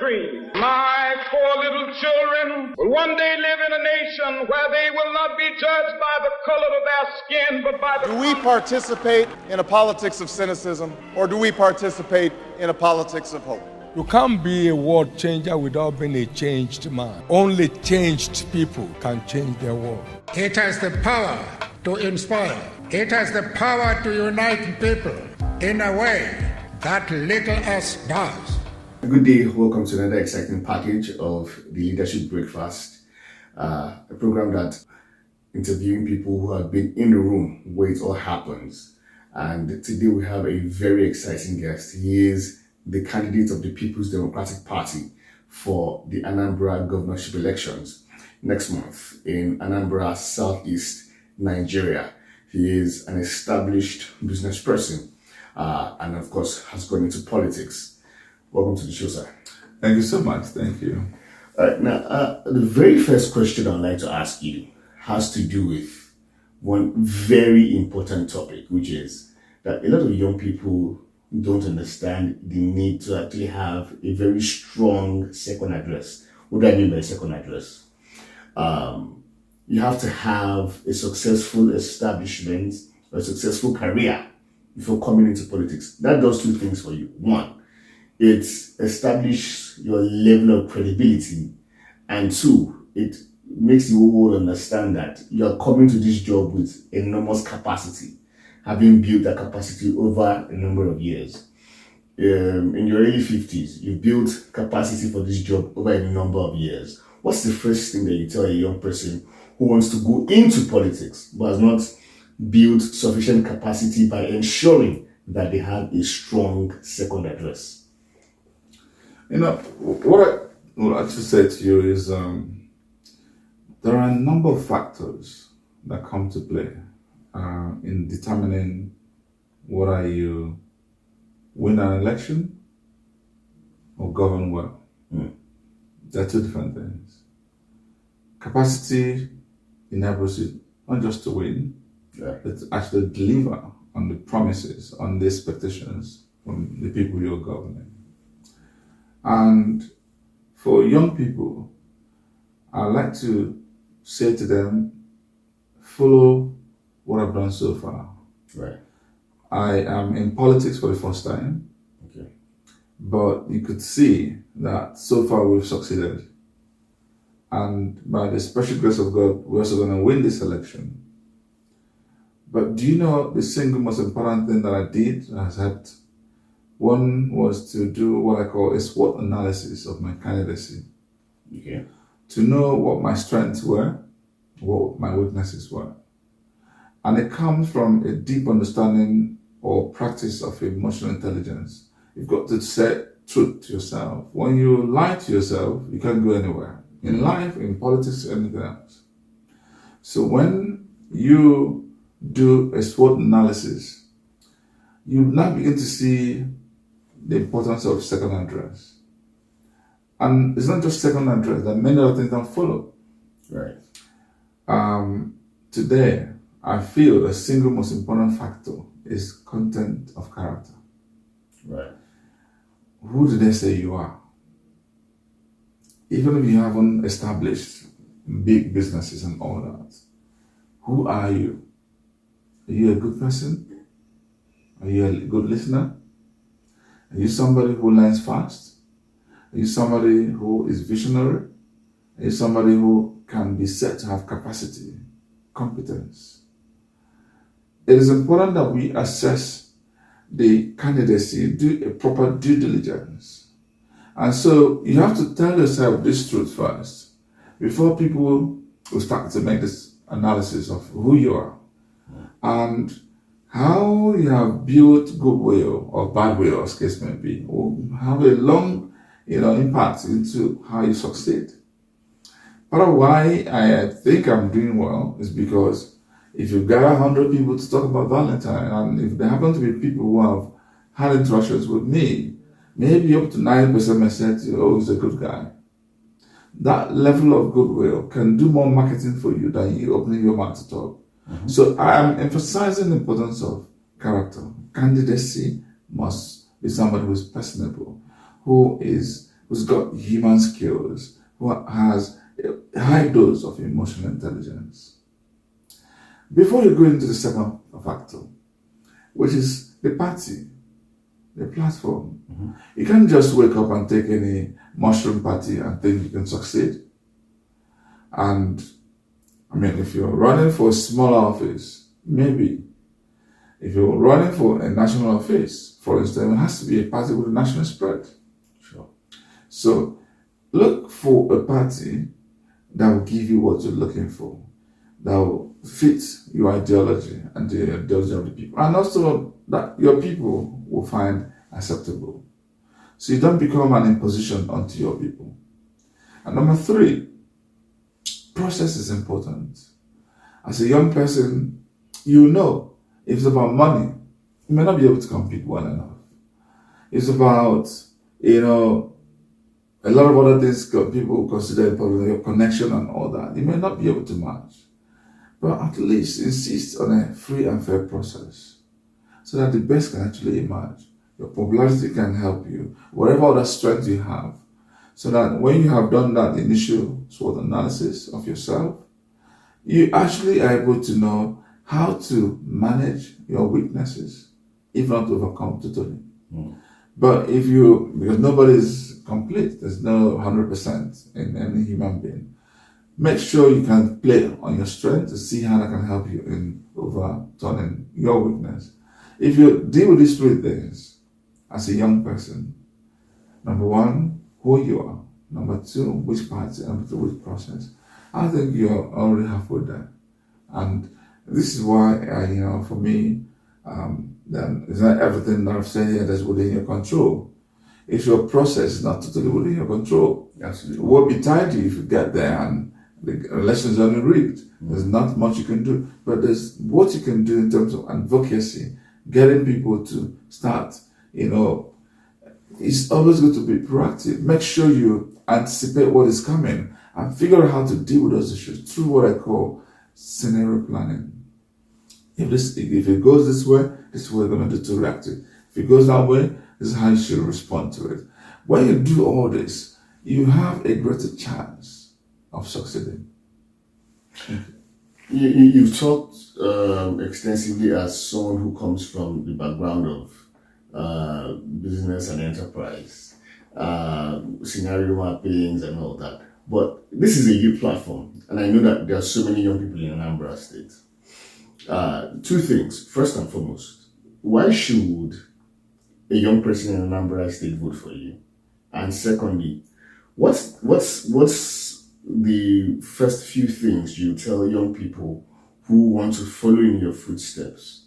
dream. My poor little children will one day live in a nation where they will not be judged by the color of their skin, but by the... Do we participate in a politics of cynicism, or do we participate in a politics of hope? You can't be a world changer without being a changed man. Only changed people can change their world. It has the power to inspire. It has the power to unite people in a way that little else does. Good day, welcome to another exciting package of the Leadership Breakfast, a program that interviewing people who have been in the room where it all happens. And today we have a very exciting guest. He is the candidate of the People's Democratic Party for the Anambra governorship elections next month in Anambra, Southeast Nigeria. He is an established business person and of course has gone into politics. Welcome to the show, sir. Thank you so much. Thank you. Now, the very first question I'd like to ask you has to do with one very important topic, which is that a lot of young people don't understand the need to actually have a very strong second address. What do I mean by second address? You have to have a successful establishment, a successful career before coming into politics. That does two things for you. One, it establishes your level of credibility, and two, it makes the whole world understand that you are coming to this job with enormous capacity, having built that capacity over a number of years. In your early 50s, you built capacity for this job over a number of years. What's the first thing that you tell a young person who wants to go into politics but has not built sufficient capacity by ensuring that they have a strong second address? You know, what I would actually say to you is there are a number of factors that come to play in determining whether you win an election or govern well. There are two different things. Capacity enables you not just to win, but to actually deliver on the promises, on the expectations from the people you're governing. And for young people, I like to say to them, follow what I've done so far. Right. I am in politics for the first time. Okay. But you could see that so far we've succeeded. And by the special grace of God, we're also going to win this election. But do you know the single most important thing that I did has helped? One was to do what I call a SWOT analysis of my candidacy. Okay. To know what my strengths were, what my weaknesses were. And it comes from a deep understanding or practice of emotional intelligence. You've got to say truth to yourself. When you lie to yourself, you can't go anywhere. In life, in politics, anything else. So when you do a SWOT analysis, you now begin to see the importance of second address. And it's not just second address, there are many other things that follow. Right. Today, I feel the single most important factor is content of character. Right. Who do they say you are? Even if you haven't established big businesses and all that, who are you? Are you a good person? Are you a good listener? Are you somebody who learns fast? Are you somebody who is visionary? Are you somebody who can be said to have capacity, competence? It is important that we assess the candidacy, do a proper due diligence. And so you have to tell yourself this truth first before people will start to make this analysis of who you are and how you have built goodwill or badwill, as case may be, will have a long impact into how you succeed. Part of why I think I'm doing well is because if you gather 100 people to talk about Valentine, and if there happen to be people who have had interactions with me, maybe up to 90% may say to you, oh, he's a good guy. That level of goodwill can do more marketing for you than you opening your mouth to talk. Mm-hmm. So I am emphasizing the importance of character. Candidacy must be somebody who is personable, who is who's got human skills, who has a high dose of emotional intelligence. Before you go into the second factor, which is the party, the platform, you can't just wake up and take any mushroom party and think you can succeed. And I mean, if you're running for a smaller office, maybe. If you're running for a national office, for instance, it has to be a party with a national spread. Sure. So look for a party that will give you what you're looking for, that will fit your ideology and the ideology of the people, and also that your people will find acceptable. So you don't become an imposition onto your people. And number 3, process is important. As a young person, you know, if it's about money, you may not be able to compete well enough. It's about, a lot of other things people consider important, your connection and all that. You may not be able to match. But at least insist on a free and fair process so that the best can actually emerge. Your popularity can help you, whatever other strength you have, so that when you have done that initial SWOT analysis of yourself, you actually are able to know how to manage your weaknesses, if not overcome totally. But because nobody is complete, there's no 100% in any human being. Make sure you can play on your strength to see how that can help you in overturning your weakness. If you deal with these 3 things as a young person, number 1, who you are. Number 2, which party. Number 3, which process. I think you're already halfway there. And this is why, for me, then it's not everything that I've said here that's within your control. If your process is not totally within your control, Absolutely. it won't be tidy if you get there and the elections are only rigged. There's not much you can do, but there's what you can do in terms of advocacy, getting people to start, it's always good to be proactive. Make sure you anticipate what is coming and figure out how to deal with those issues through what I call scenario planning. If it goes this way, this is what we're going to do to react to it. If it goes that way, this is how you should respond to it. When you do all this, you have a greater chance of succeeding. You've talked extensively as someone who comes from the background of business and enterprise, scenario mappings and all that. But this is a youth platform, and I know that there are so many young people in Anambra State. 2 things. First and foremost, why should a young person in Anambra State vote for you? And secondly, what's the first few things you tell young people who want to follow in your footsteps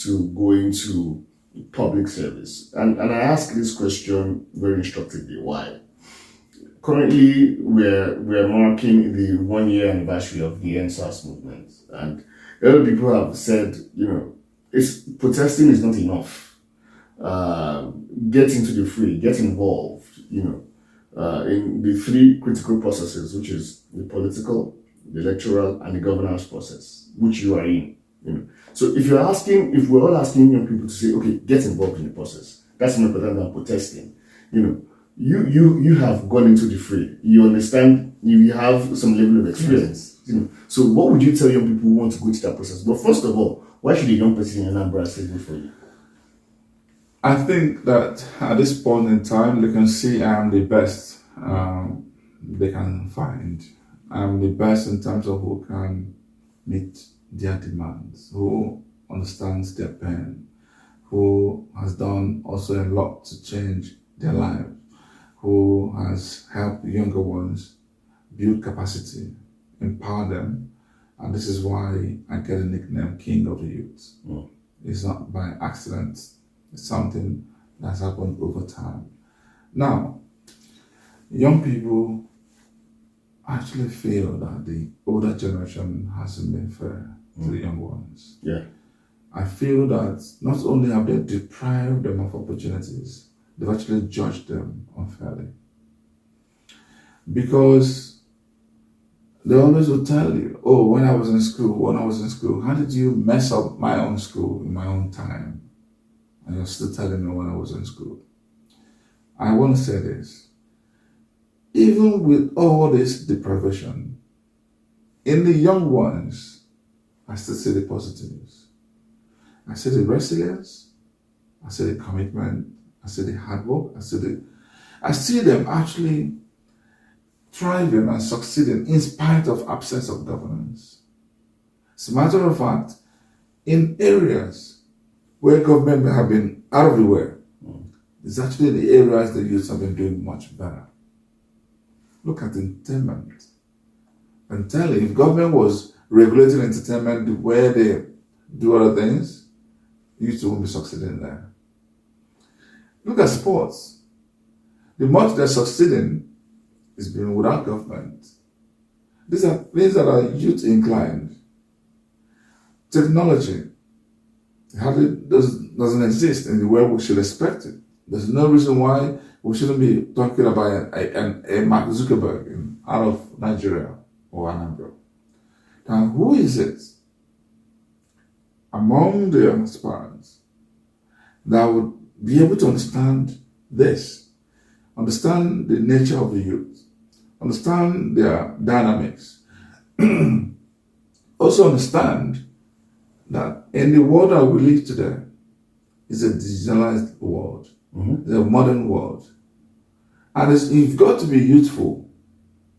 to go into public service? And I ask this question very instructively. Why? Currently, we're marking the 1-year anniversary of the NSAS movement, and a lot of people have said, protesting is not enough. Get into the fray, get involved, in the 3 critical processes, which is the political, the electoral, and the governance process, which you are in. So if we're all asking young people to say, okay, get involved in the process, that's more important than protesting. You have gone into the fray. You understand. You have some level of experience. So what would you tell young people who want to go into that process? But first of all, why should a young person in Anambra State vote for you? I think that at this point in time, they can see I am the best they can find. I'm the best in terms of who can meet their demands, who understands their pain, who has done also a lot to change their life, who has helped younger ones build capacity, empower them. And this is why I get a nickname King of the Youth. It's not by accident. It's something that's happened over time. Now, young people actually feel that the older generation hasn't been fair to the young ones. Yeah. I feel that not only have they deprived them of opportunities, they've actually judged them unfairly. Because they always will tell you, oh, when I was in school, how did you mess up my own school in my own time? And you're still telling me when I was in school. I want to say this. even with all this deprivation, in the young ones, I still see the positives. I see the resilience, I see the commitment, I see the hard work, I see them actually thriving and succeeding in spite of absence of governance. As a matter of fact, in areas where government have been out of the way, it's actually the areas the youth have been doing much better. Look at entertainment. And tell you, if government was regulating entertainment where they do other things, youth won't be succeeding there. Look at sports. The much they're succeeding is being without government. These are things that are youth inclined. Technology hardly doesn't exist in the way we should expect it. There's no reason why we shouldn't be talking about a Mark Zuckerberg out of Nigeria or Anambra. Now, who is it among the aspirants that would be able to understand this, understand the nature of the youth, understand their dynamics, also understand that in the world that we live today is a digitalized world, the modern world. And you've got to be youthful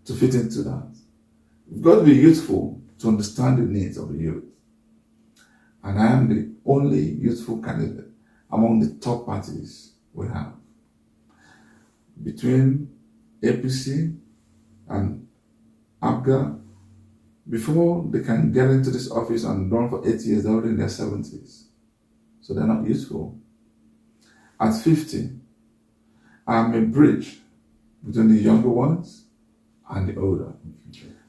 to fit into that. You've got to be youthful to understand the needs of the youth. And I am the only youthful candidate among the top parties we have. Between APC and APGA, before they can get into this office and run for 8 years, they're already in their 70s. So they're not useful. At 50, I'm a bridge between the younger ones and the older.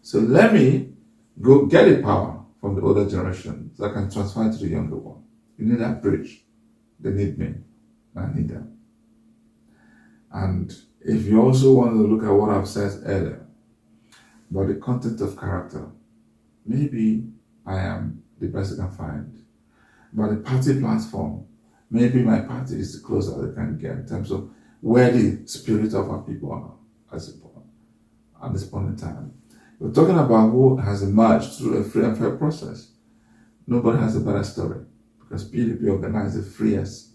So let me go get the power from the older generation so I can transfer it to the younger one. You need that bridge. They need me. I need them. And if you also want to look at what I've said earlier about the content of character, maybe I am the best I can find. But the party platform, maybe my party is the closer they can get in terms of where the spirit of our people are at this point in time. We're talking about who has emerged through a free and fair process. Nobody has a better story because PDP organized the freest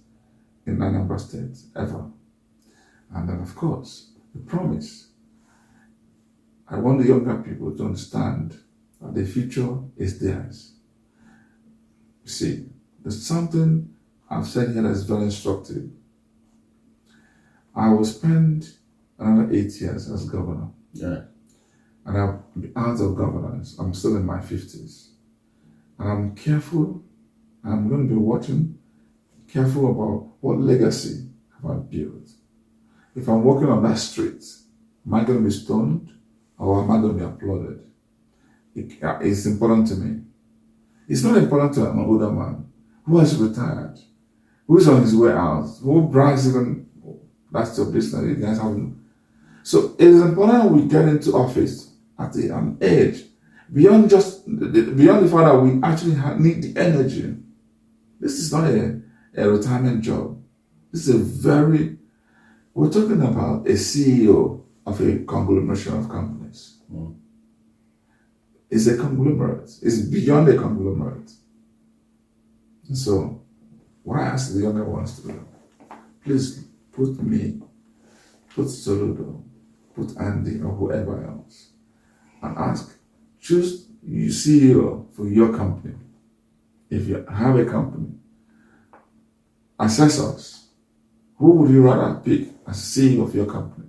in Anambra State ever. And then, of course, the promise. I want the younger people to understand that the future is theirs. See, there's something I've said here that's very instructive. I will spend another 8 years as governor. Yeah. And I'll be out of governance. I'm still in my 50s. And I'm careful, and I'm going to be watching, careful about what legacy have I built. If I'm walking on that street, am I going to be stoned or am I going to be applauded? It's important to me. It's not important to an older man who has retired, who's on his way out, who brags even, that's your business, you guys haven't. So it is important we get into office at an age beyond the fact that we actually need the energy. This is not a retirement job. This is we're talking about a CEO of a conglomeration of companies. It's a conglomerate. It's beyond a conglomerate. And so, what I ask the younger ones to do, please put Soludo, put Andy or whoever else, and choose your CEO for your company. If you have a company, assess us. Who would you rather pick as CEO of your company?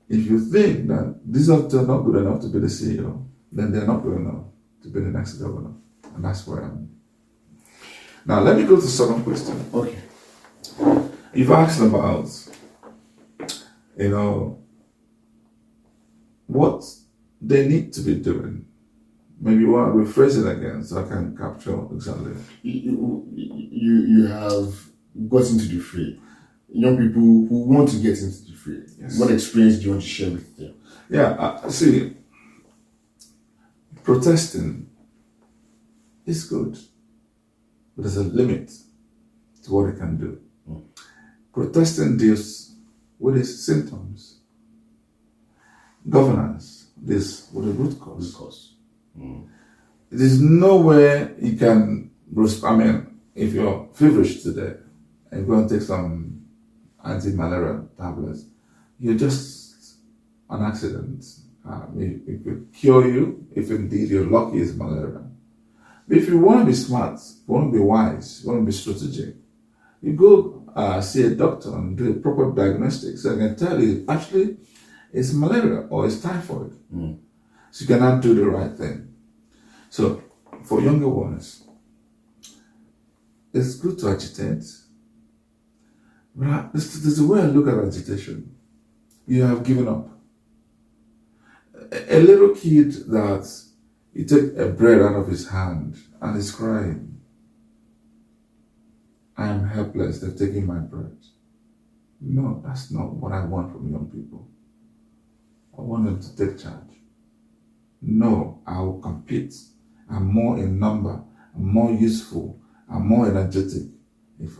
If you think that these are not good enough to be the CEO, then they're not good enough to be the next governor. And that's where I'm. Now, let me go to the second question. Okay. You've asked about, what they need to be doing. Maybe you want to rephrase it again so I can capture exactly. You have got into the fray. Young people who want to get into the fray. Yes. What experience do you want to share with them? Yeah, see, protesting is good, but there's a limit to what it can do. Protesting deals with its symptoms. governance, this with a root cause. Of course. There's nowhere you can, I mean, if you're feverish today and go and take some anti-malaria tablets, you're just an accident. It could cure you if indeed you're lucky it's malaria. But if you want to be smart, you want to be wise, you want to be strategic, you go see a doctor and do a proper diagnostics. So I can tell you, actually, it's malaria or it's typhoid. So you cannot do the right thing. So for younger ones, it's good to agitate. But there's a way I look at agitation. You have given up. A little kid that you take a bread out of his hand and he's crying. I am helpless, they've taken my bread. No, that's not what I want from young people. I want them to take charge. No, I will compete. I'm more in number, I'm more useful, I'm more energetic.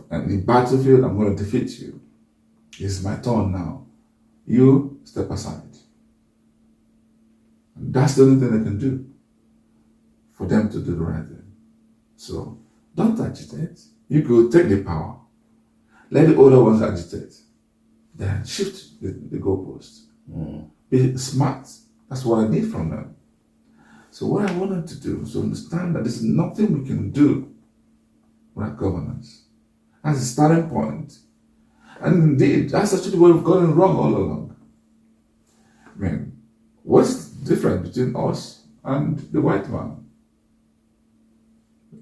And in battlefield, I'm going to defeat you. It's my turn now. You step aside. And that's the only thing they can do for them to do the right thing. So don't agitate. You go take the power. Let the older ones agitate. Then shift the goalpost. Be smart. That's what I need from them. So what I want them to do is to understand that there's nothing we can do without governance. That's the starting point. And indeed, that's actually what we've gotten wrong all along. I mean, what's different between us and the white man?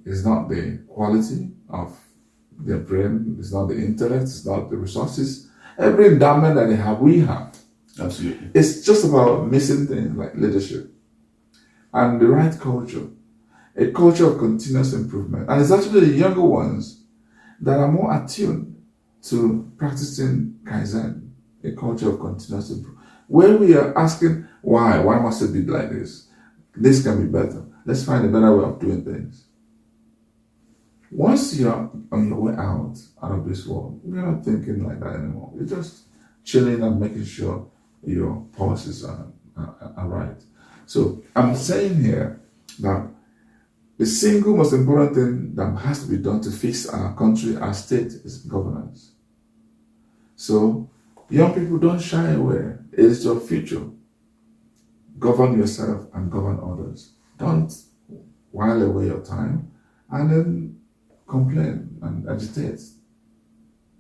It's not the quality of their brain, it's not the intellect, it's not the resources. Every endowment that they have, we have. Absolutely. It's just about missing things like leadership and the right culture, a culture of continuous improvement. And it's actually the younger ones that are more attuned to practicing Kaizen, a culture of continuous improvement, where we are asking, why must it be like this? This can be better. Let's find a better way of doing things. Once you're on your way out of this world, you're not thinking like that anymore. You're just chilling and making sure your policies are right. So I'm saying here that the single most important thing that has to be done to fix our country, our state, is governance. So young people, don't shy away. It is your future. Govern yourself and govern others. Don't while away your time and then complain and agitate.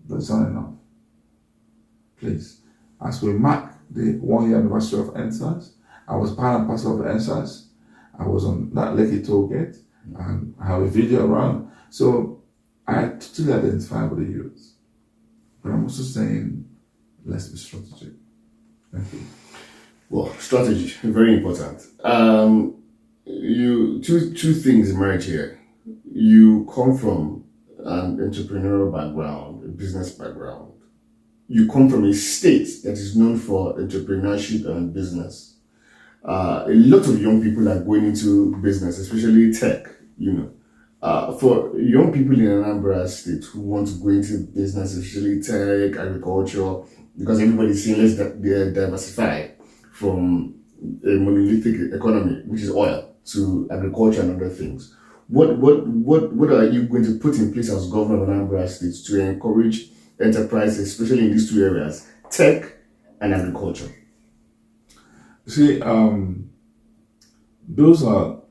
That's not enough. Please, as we mark the 1 year anniversary of NSAS, I was part and parcel of NSAS. I was on that Lekki toll gate and I have a video around. So I totally identify with the youth. But I'm also saying, let's be strategic. Thank you. Well, strategy, very important. Two things emerge here. You come from an entrepreneurial background, a business background. You come from a state that is known for entrepreneurship and business. A lot of young people are going into business, especially tech, for young people in Anambra State who want to go into business, especially tech, agriculture, because everybody's saying let's diversify from a monolithic economy, which is oil, to agriculture and other things. What are you going to put in place as governor of Anambra State to encourage enterprise, especially in these two areas, tech and agriculture? See, those are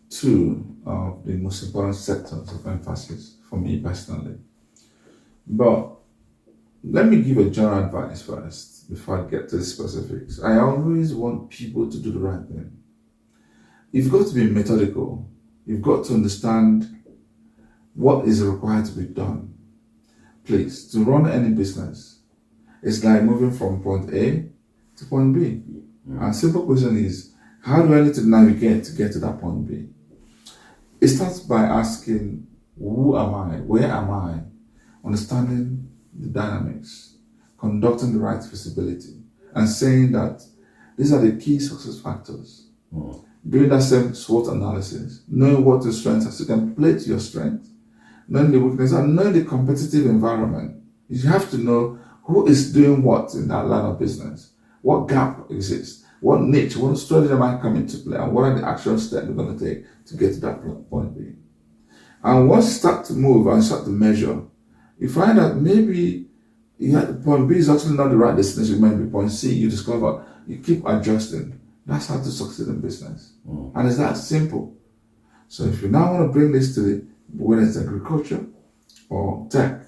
two of the most important sectors of emphasis for me personally. But let me give a general advice first before I get to the specifics. I always want people to do the right thing. You've got to be methodical. You've got to understand what is required to be done. Please, to run any business, it's like moving from point A to point B. And simple question is, how do I need to navigate to get to that point B? It starts by asking, who am I? Where am I? Understanding the dynamics, conducting the right feasibility, and saying that these are the key success factors. Doing that same SWOT analysis, knowing what your strengths are, so you can play to your strength, knowing the weakness, and knowing the competitive environment. You have to know who is doing what in that line of business, what gap exists, What niche, what strategy am I coming to play, and what are the action steps we're going to take to get to that point B? And once you start to move and start to measure, you find that maybe point B is actually not the right destination, maybe point C. You discover, you keep adjusting. That's how to succeed in business. And it's that simple. So if you now want to bring this to whether it's agriculture or tech,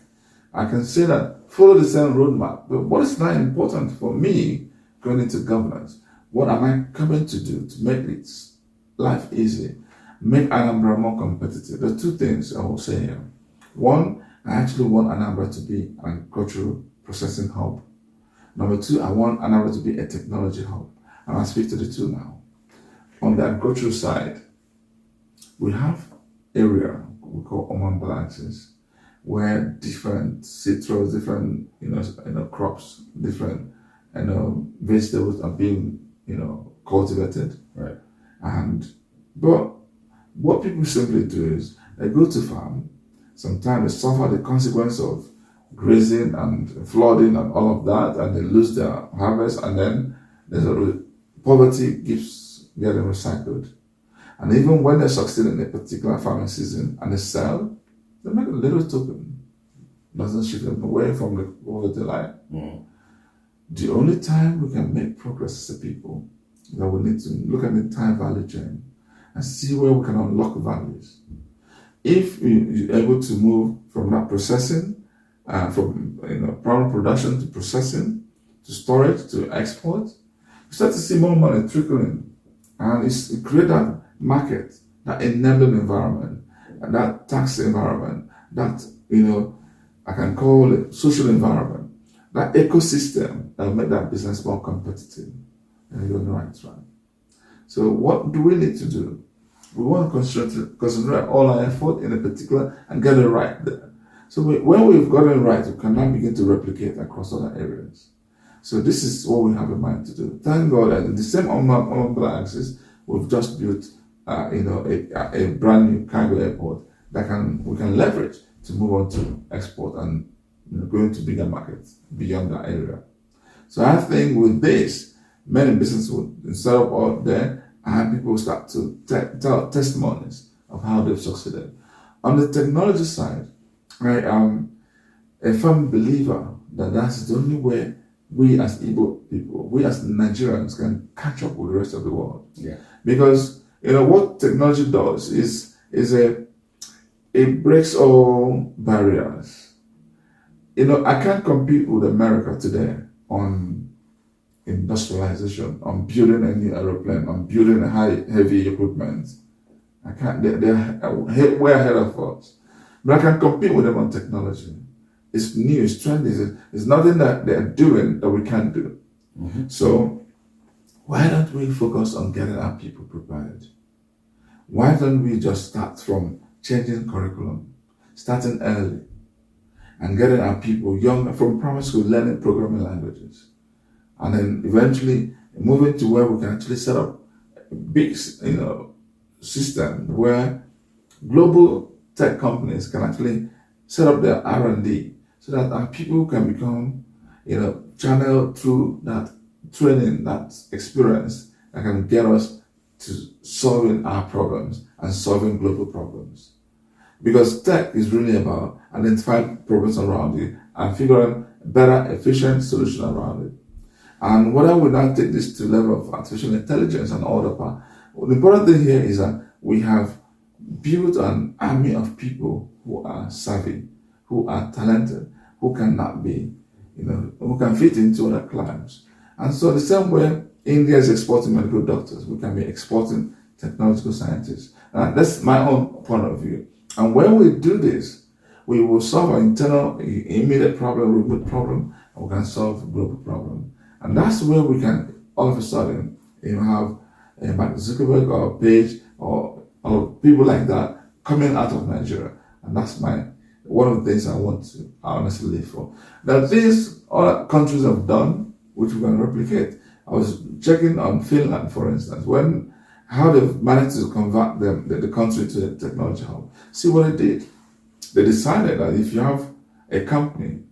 I can say that follow the same roadmap. But what is now important for me going into governance? What am I coming to do to make its life easy, make Anambra more competitive? There are two things I will say here. One, I actually want Anambra to be an agricultural processing hub. Number two, I want Anambra to be a technology hub. And I'll speak to the two now. On the agricultural side, we have area we call Oman balances, where different citrus, different crops, different vegetables are being cultivated. Right. But what people simply do is they go to farm. Sometimes they suffer the consequence of grazing and flooding and all of that, and they lose their harvest, and then poverty keeps getting recycled. And even when they succeed in a particular farming season and they sell, they make a little token. Doesn't shift them away from the poverty line. The only time we can make progress as a people is that we need to look at the entire value chain and see where we can unlock values. If you're able to move from that processing, from primary production to processing, to storage, to export, you start to see more money trickling. And it creates that market, that enabling environment, and that tax environment, that, I can call it social environment, that ecosystem that will make that business more competitive. And you're on the right track. So what do we need to do? We want to concentrate all our effort in a particular and get it right there. So when we've gotten it right, we can now begin to replicate across other areas. So this is what we have in mind to do. Thank God that in the same umbrella axis, we've just built a brand new cargo airport that we can leverage to move on to export and go into bigger markets beyond that area. So I think with this, many businesses will set up out there and people start to tell testimonies of how they've succeeded. On the technology side, I am a firm believer that that's the only way we as Igbo people, we as Nigerians can catch up with the rest of the world. Yeah. Because what technology does is it breaks all barriers. I can't compete with America today on industrialization, on building a new aeroplane, on building a heavy equipment. I can't. They're way ahead of us. But I can compete with them on technology. It's new, it's trendy, it's nothing that they're doing that we can't do. Mm-hmm. So why don't we focus on getting our people prepared? Why don't we just start from changing curriculum, starting early, and getting our people young from primary school learning programming languages, and then eventually moving to where we can actually set up a big, system where global tech companies can actually set up their R&D so that our people can become, channeled through that training, that experience that can get us to solving our problems and solving global problems. Because tech is really about identifying problems around you and figuring a better, efficient solution around it. And whether we now take this to the level of artificial intelligence and all the part, the important thing here is that we have built an army of people who are savvy, who are talented, who cannot be, who can fit into other climes. And so the same way India is exporting medical doctors, we can be exporting technological scientists. And that's my own point of view. And when we do this, we will solve our internal, immediate problem, remote problem, and we can solve a global problem. And that's where we can, all of a sudden, have a Mark Zuckerberg or a Page or people like that coming out of Nigeria. And that's one of the things I want to honestly live for. That these other countries have done, which we can replicate. I was checking on Finland, for instance, how they've managed to convert the country to a technology hub. See what they did. They decided that if you have a company,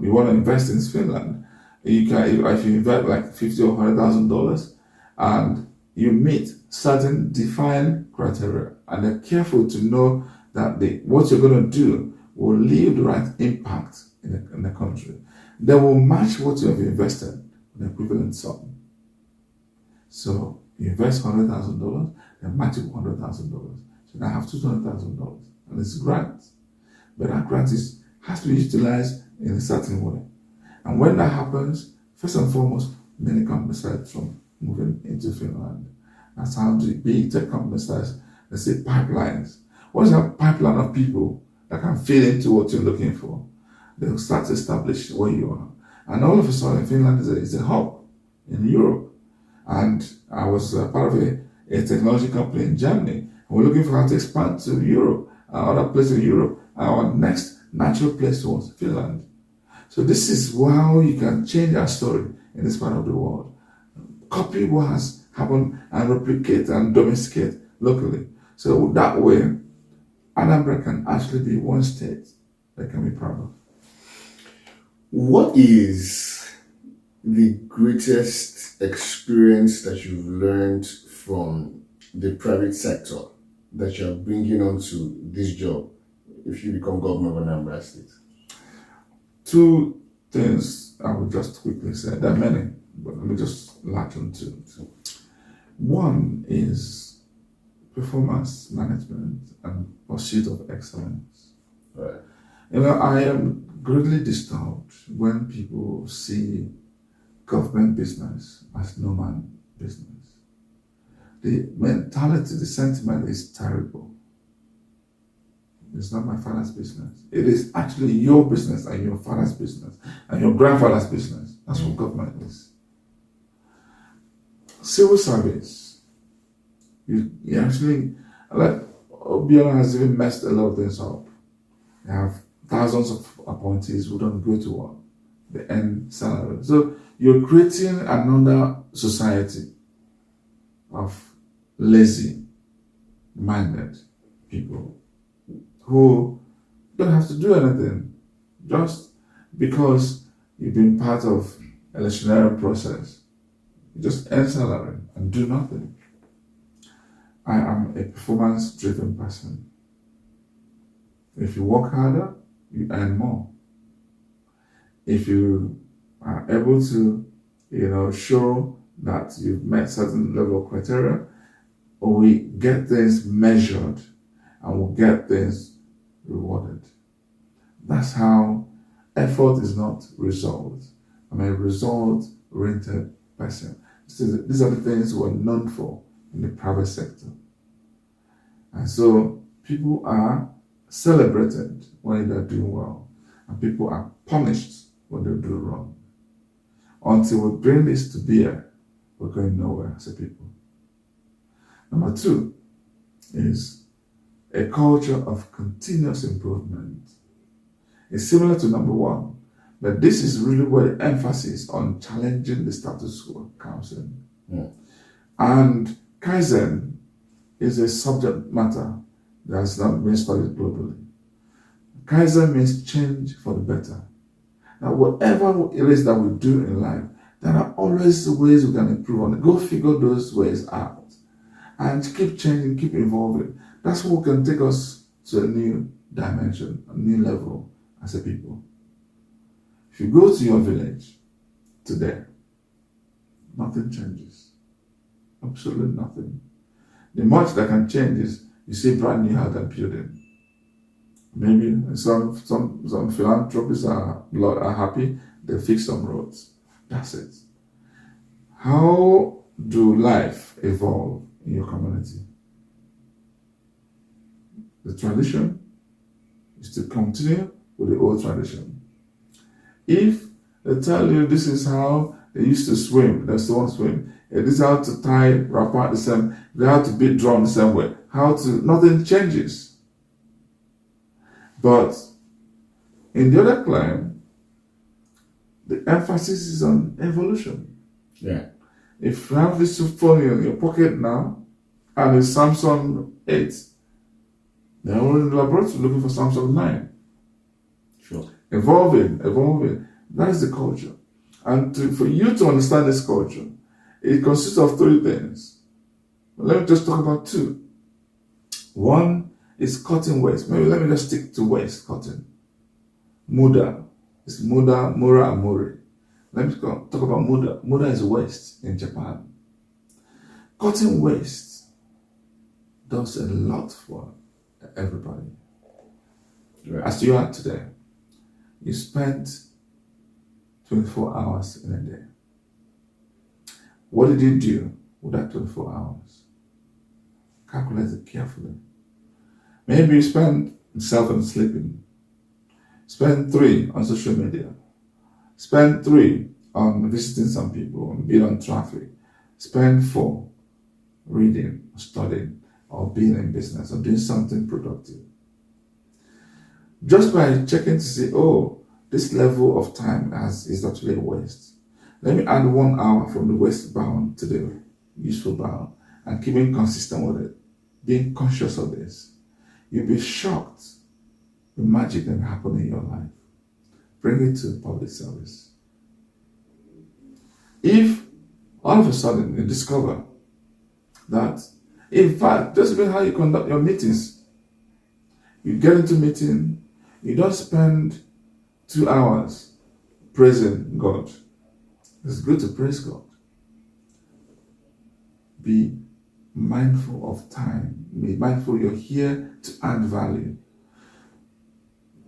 you want to invest in Finland, you can, if you invest like $50,000 or $100,000, and you meet certain defined criteria, and they're careful to know that what you're going to do will leave the right impact in the country. They will match what you have invested in the equivalent sum. So you invest $100,000, they match it with $100,000. So now I have $200,000, and it's a grant. But that grant has to be utilized in a certain way. And when that happens, first and foremost, many companies start from moving into Finland. That's how the big tech companies start, let's say, pipelines. Once you have a pipeline of people that can fit into what you're looking for, they'll start to establish where you are. And all of a sudden, Finland is a hub in Europe. And I was part of a technology company in Germany. And we're looking for how to expand to Europe, other places in Europe. Our next natural place was Finland. So this is how you can change our story in this part of the world. Copy what has happened and replicate and domesticate locally. So that way, Anambra can actually be one state that can be proud of. What is the greatest experience that you've learned from the private sector that you're bringing onto this job if you become governor of Anambra State? Two things I would just quickly say. There are many, but let me just latch on two. One is performance management and pursuit of excellence. Right. I am greatly disturbed when people see government business as no man business. The mentality, the sentiment is terrible. It's not my father's business. It is actually your business and your father's business and your grandfather's business. That's what government is. Civil service. You actually, like Obiora has even messed a lot of things up. You have thousands of appointees who don't go to work. They earn salary. So you're creating another society of lazy-minded people who don't have to do anything just because you've been part of an electionary process. You just earn salary and do nothing. I am a performance-driven person. If you work harder, you earn more. If you are able to, show that you've met certain level of criteria, or we get things measured and we'll get things rewarded. That's how effort is not result. I'm a result-oriented person. These are the things we're known for in the private sector. And so people are celebrated when they're doing well, and people are punished when they do wrong. Until we bring this to bear, we're going nowhere as a people. Number two is a culture of continuous improvement. It's similar to number one, but this is really where the emphasis on challenging the status quo comes in. Yeah. And Kaizen is a subject matter that has not been studied globally. Kaizen means change for the better. Now, whatever it is that we do in life, there are always ways we can improve on it. Go figure those ways out and keep changing, keep evolving. That's what can take us to a new dimension, a new level as a people. If you go to your village today, nothing changes. Absolutely nothing. The much that can change is you see brand new house and building. Maybe some philanthropists are happy, they fix some roads. That's it. How do life evolve in your community? The tradition is to continue with the old tradition. If they tell you this is how they used to swim, they still want to swim. This is how to tie wrapper the same, they have to beat drum the same way. Nothing changes. But in the other claim, the emphasis is on evolution. Yeah. If you have this phone in your pocket now, and it's Samsung 8, they're already in the laboratory looking for Samsung 9. Sure. Evolving. That is the culture. And for you to understand this culture, It consists of three things. Let me just talk about two. One is cotton waste. Maybe let me just stick to waste, cotton. Muda. It's Muda, Mura, and Muri. Let me talk about Muda. Muda is waste in Japan. Cotton waste does a lot for everybody. Right. As you are today, you spent 24 hours in a day. What did you do with that 24 hours? Calculate it carefully. Maybe you spend 7 sleeping. Spend 3 on social media. Spend 3 on visiting some people and being on traffic. Spend 4 reading, studying, or being in business, or doing something productive. Just by checking to see, oh, this level of time is actually a waste. Let me add 1 hour from the waste bound to the useful bound and keeping consistent with it, being conscious of this. You'll be shocked the magic that will happen in your life. Bring it to public service. If all of a sudden you discover that, in fact, just even how you conduct your meetings, you get into meeting, you don't spend 2 hours praising God. It's good to praise God. Be mindful of time. Be mindful you're here to add value.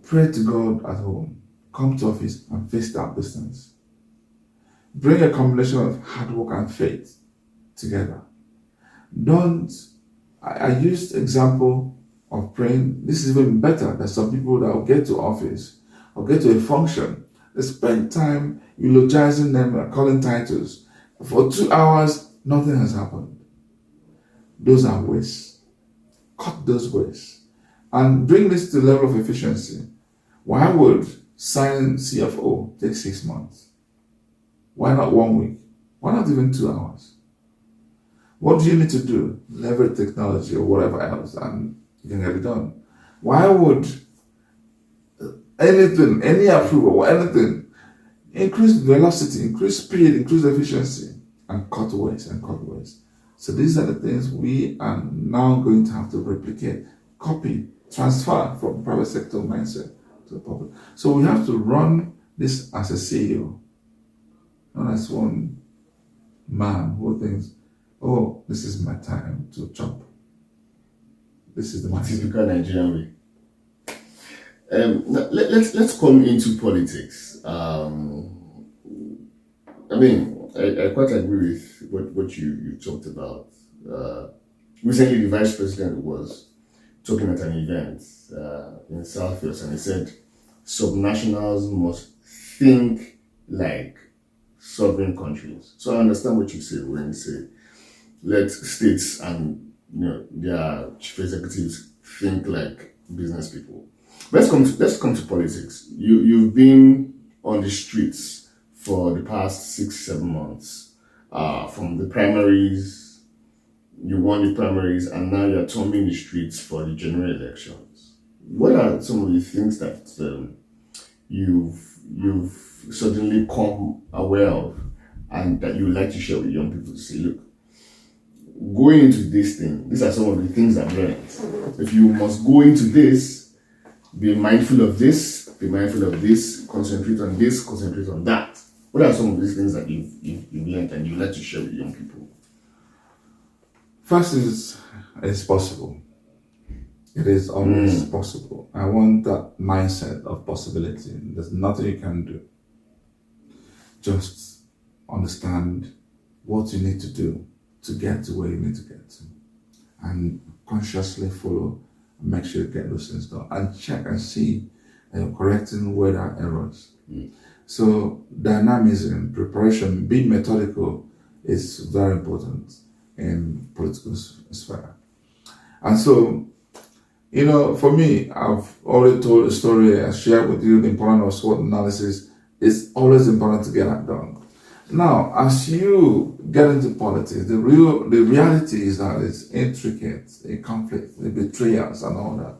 Pray to God at home. Come to office and face that business. Bring a combination of hard work and faith together. I used example of praying. This is even better than some people that will get to office or get to a function. They spend time eulogizing them and calling titles. For 2 hours, nothing has happened. Those are wastes. Cut those wastes. And bring this to the level of efficiency. Why would signing CFO take 6 months? Why not 1 week? Why not even 2 hours? What do you need to do? Leverage technology or whatever else, and you can get it done. Why would anything, any approval or anything, increase velocity, increase speed, increase efficiency, and cut waste and cut waste? So these are the things we are now going to have to replicate, copy, transfer from private sector mindset to the public. So we have to run this as a CEO, not as one man who thinks, oh, this is my time to jump. This is the mindset. Typical Nigerian way. Let's come into politics. I quite agree with what you talked about. Recently, the vice president was talking at an event in Southwest, and he said subnationals must think like sovereign countries. So I understand what you say when you say let states and their chief executives think like business people. Let's come to politics. You've been on the streets for the past 6-7 months. From the primaries, you won the primaries, and now you're tombing the streets for the general elections. What are some of the things that you've suddenly come aware of, and that you would like to share with young people to say, look, going into this thing, these are some of the things I've learned. If you must go into this, be mindful of this, be mindful of this, concentrate on that. What are some of these things that you've learned and you'd like to share with young people? First is, it's possible. It is always possible. I want that mindset of possibility. There's nothing you can do. Just understand what you need to do to get to where you need to get to. And consciously follow and make sure you get those things done. And check and see that you're correcting where there are errors. So dynamism, preparation, being methodical is very important in political sphere. And so, for me, I've already told a story, I shared with you the importance of SWOT analysis. It's always important to get that done. Now, as you get into politics, the reality is that it's intricate, a conflict, the betrayals and all that.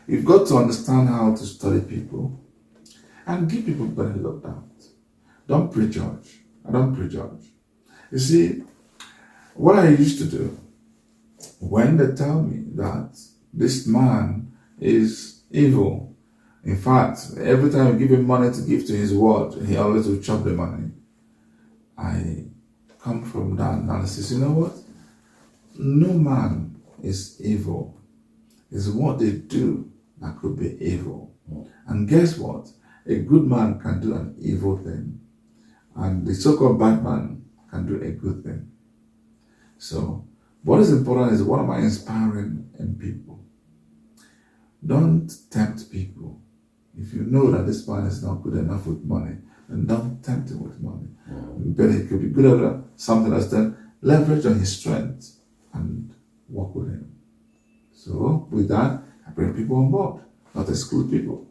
You've got to understand how to study people and give people benefit of doubt. Don't prejudge. You see, what I used to do, when they tell me that this man is evil, in fact, every time I give him money to give to his ward, he always will chop the money. I come from that analysis. You know what? No man is evil. It's what they do that could be evil. And guess what? A good man can do an evil thing. And the so-called bad man can do a good thing. So, what is important is, what am I inspiring in people? Don't tempt people. If you know that this man is not good enough with money, then don't tempt him with money. But he could be good at something else, then leverage on his strength and work with him. So, with that, I bring people on board, not exclude people.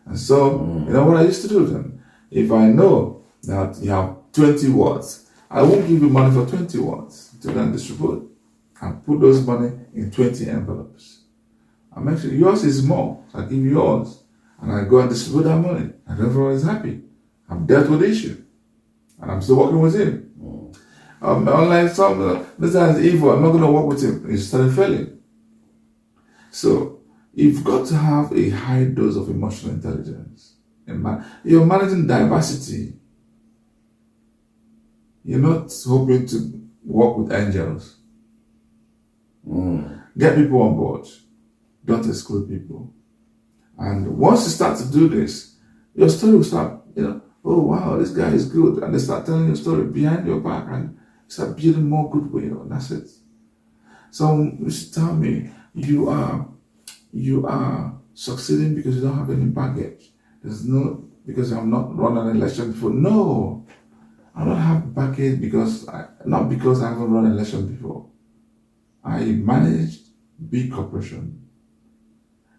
And so, you know what I used to do then? If I know that you have 20 words, I won't give you money for 20 words to then distribute. And put those money in 20 envelopes. And make sure yours is more. So I give you yours. And I go and distribute that money. And everyone is happy. I've dealt with the issue. And I'm still working with him. Unlike some, this guy is evil, I'm not going to work with him. He started failing. So, you've got to have a high dose of emotional intelligence. You're managing diversity. You're not hoping to work with angels. Get people on board. Don't exclude people. And once you start to do this, your story will start, oh wow, this guy is good. And they start telling your story behind your back and start building more goodwill. And that's it. So you should tell me you are succeeding because you don't have any baggage. There's no, because I'm not run an election before. No, I don't have baggage not because I haven't run an election before. I managed big corporation.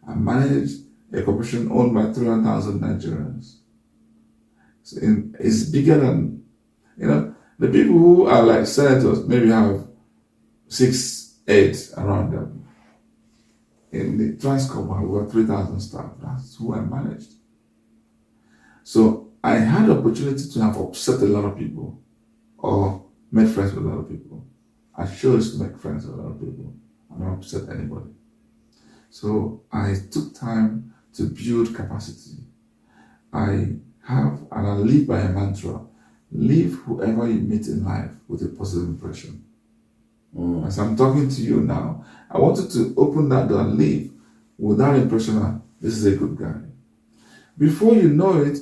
I managed a corporation owned by 300,000 Nigerians. It's bigger than, the people who are like senators maybe have 6, 8 around them. In the Transcorp, we got 3,000 staff. That's who I managed. So I had the opportunity to have upset a lot of people or made friends with a lot of people. I chose to make friends with a lot of people. I don't upset anybody. So I took time to build capacity. I live by a mantra. Leave whoever you meet in life with a positive impression. As I'm talking to you now, I wanted to open that door and leave with that impression that this is a good guy. Before you know it,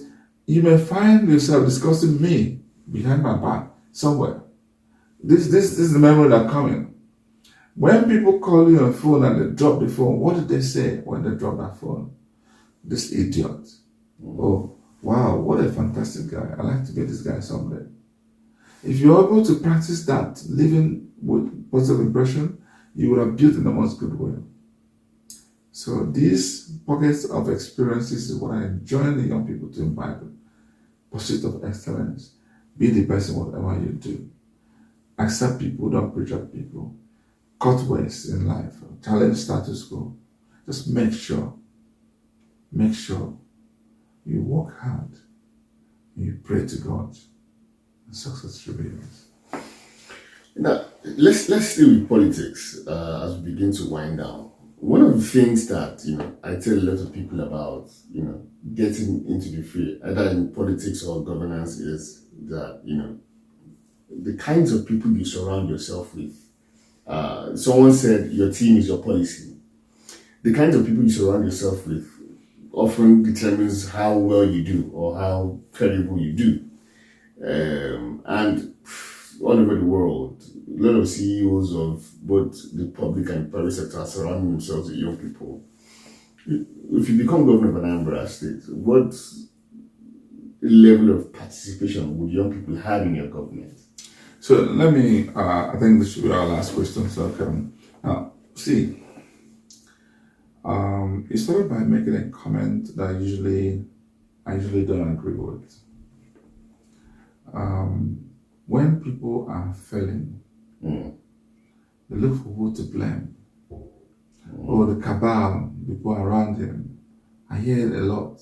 you may find yourself discussing me behind my back somewhere. This is the memory that's coming. When people call you on the phone and they drop the phone, what did they say when they drop that phone? This idiot. Oh, wow, what a fantastic guy. I'd like to get this guy someday. If you're able to practice that, living with positive impression, you would have built enormous goodwill. So these pockets of experiences is what I join the young people to imbibe. Pursuit of excellence. Be the best in whatever you do. Accept people, don't prejudge people. Cut waste in life. Challenge status quo. Just make sure you work hard. You pray to God. And success should be yours. Now, let's stay with politics as we begin to wind down. One of the things that I tell a lot of people about getting into the field, either in politics or governance, is that the kinds of people you surround yourself with. Someone said your team is your policy. The kinds of people you surround yourself with often determines how well you do or how credible you do. And all over the world, a lot of CEOs of both the public and private sector are surrounding themselves with young people. If you become governor of Anambra State, what level of participation would young people have in your government? So let me, I think this should be our last question. So, you started by making a comment that I usually don't agree with. When people are failing, they look for who to blame. Or the cabal, people around him. I hear it a lot,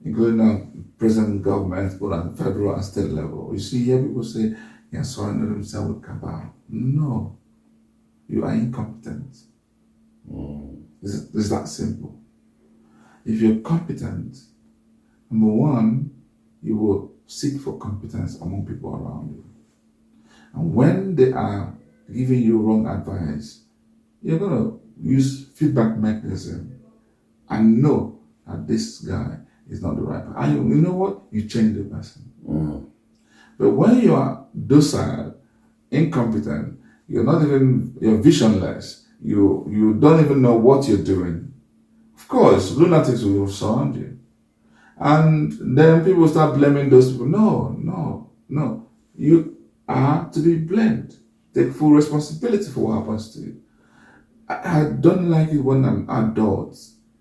including present government, both at the federal and state level. You see, hear people say, He has surrounded himself with cabal. No. You are incompetent. It's that simple. If you're competent, number one, you will seek for competence among people around you. And when they are giving you wrong advice, you're going to use feedback mechanism and know that this guy is not the right person. And you know what? You change the person. But when you are docile, incompetent, you're visionless, you don't even know what you're doing, of course, lunatics will surround you. And then people start blaming those people. No. You are to be blamed. Take full responsibility for what happens to you. I don't like it when an adult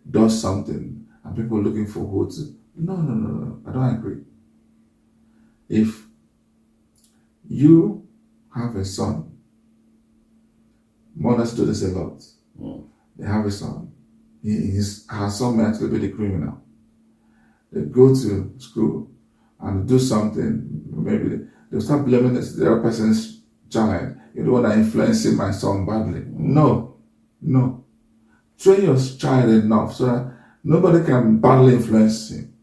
does something and people are looking for who to. No. I don't agree. If you have a son, mothers do this a lot. They have a son. Her son may actually be the criminal. They go to school and do something, maybe they'll start blaming the other person's child. You're the one that influencing my son badly. No. Train your child enough so that nobody can badly influence him.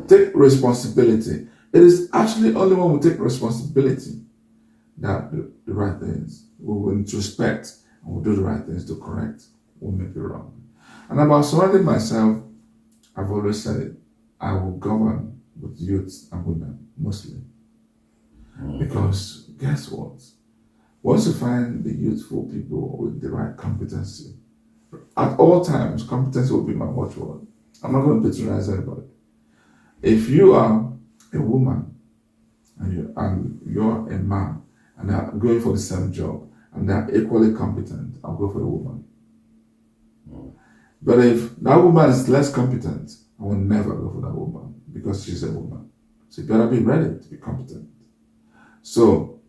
Take responsibility. It is actually only when we take responsibility that the right things, we will introspect and we'll do the right things to correct what may be wrong. And about surrounding myself, I've always said it, I will govern with youth and women, mostly. Because guess what? Once you find the youthful people with the right competency, at all times, competency will be my watchword. I'm not going to patronize anybody. If you are a woman and you're a man and they're going for the same job and they're equally competent, I'll go for a woman. But if that woman is less competent, I will never go for that woman because she's a woman. So you better be ready to be competent. So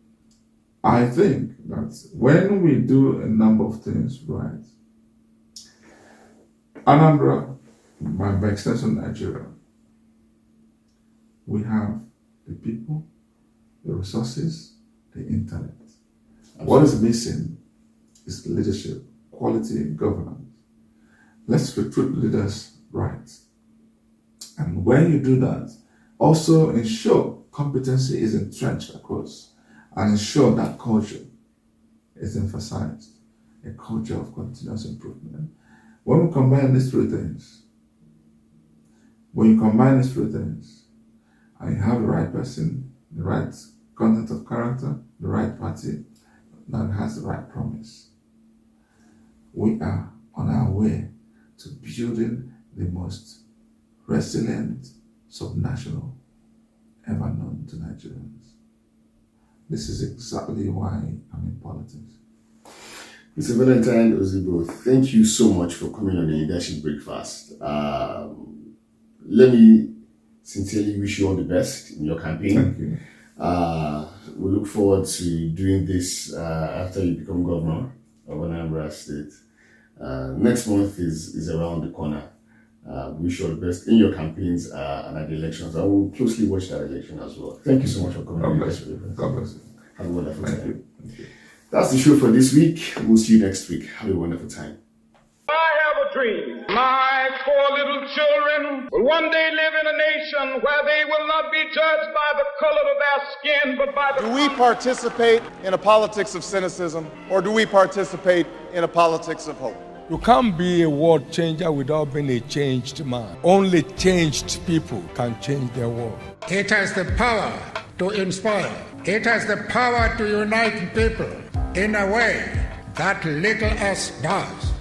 I think that when we do a number of things right, Anambra, by extension Nigeria, we have the people, the resources, the intellect. Absolutely. What is missing is leadership, quality governance. Let's recruit leaders right. And when you do that, also ensure competency is entrenched across and ensure that culture is emphasized, a culture of continuous improvement. When we combine these three things, and you have the right person, the right content of character, the right party that has the right promise, we are on our way to building the most resilient subnational ever known to Nigerians. This is exactly why I'm in politics. Mr. Valentine Ozigbo, thank you so much for coming on the Leadership Breakfast. Let me sincerely wish you all the best in your campaign. Thank you. We look forward to doing this after you become governor of Anambra State. Next month is around the corner. Wish you all the best in your campaigns and at the elections. I will closely watch that election as well. Thank you so much for coming. God bless you. God bless you. Have a wonderful Thank time. you. That's the show for this week. We'll see you next week. Have a wonderful time. I have a dream. My 4 little children will one day live in a nation where they will not be judged by the color of their skin, but by the... Do we participate in a politics of cynicism, or do we participate in a politics of hope? You can't be a world changer without being a changed man. Only changed people can change their world. It has the power to inspire. It has the power to unite people in a way that little else does.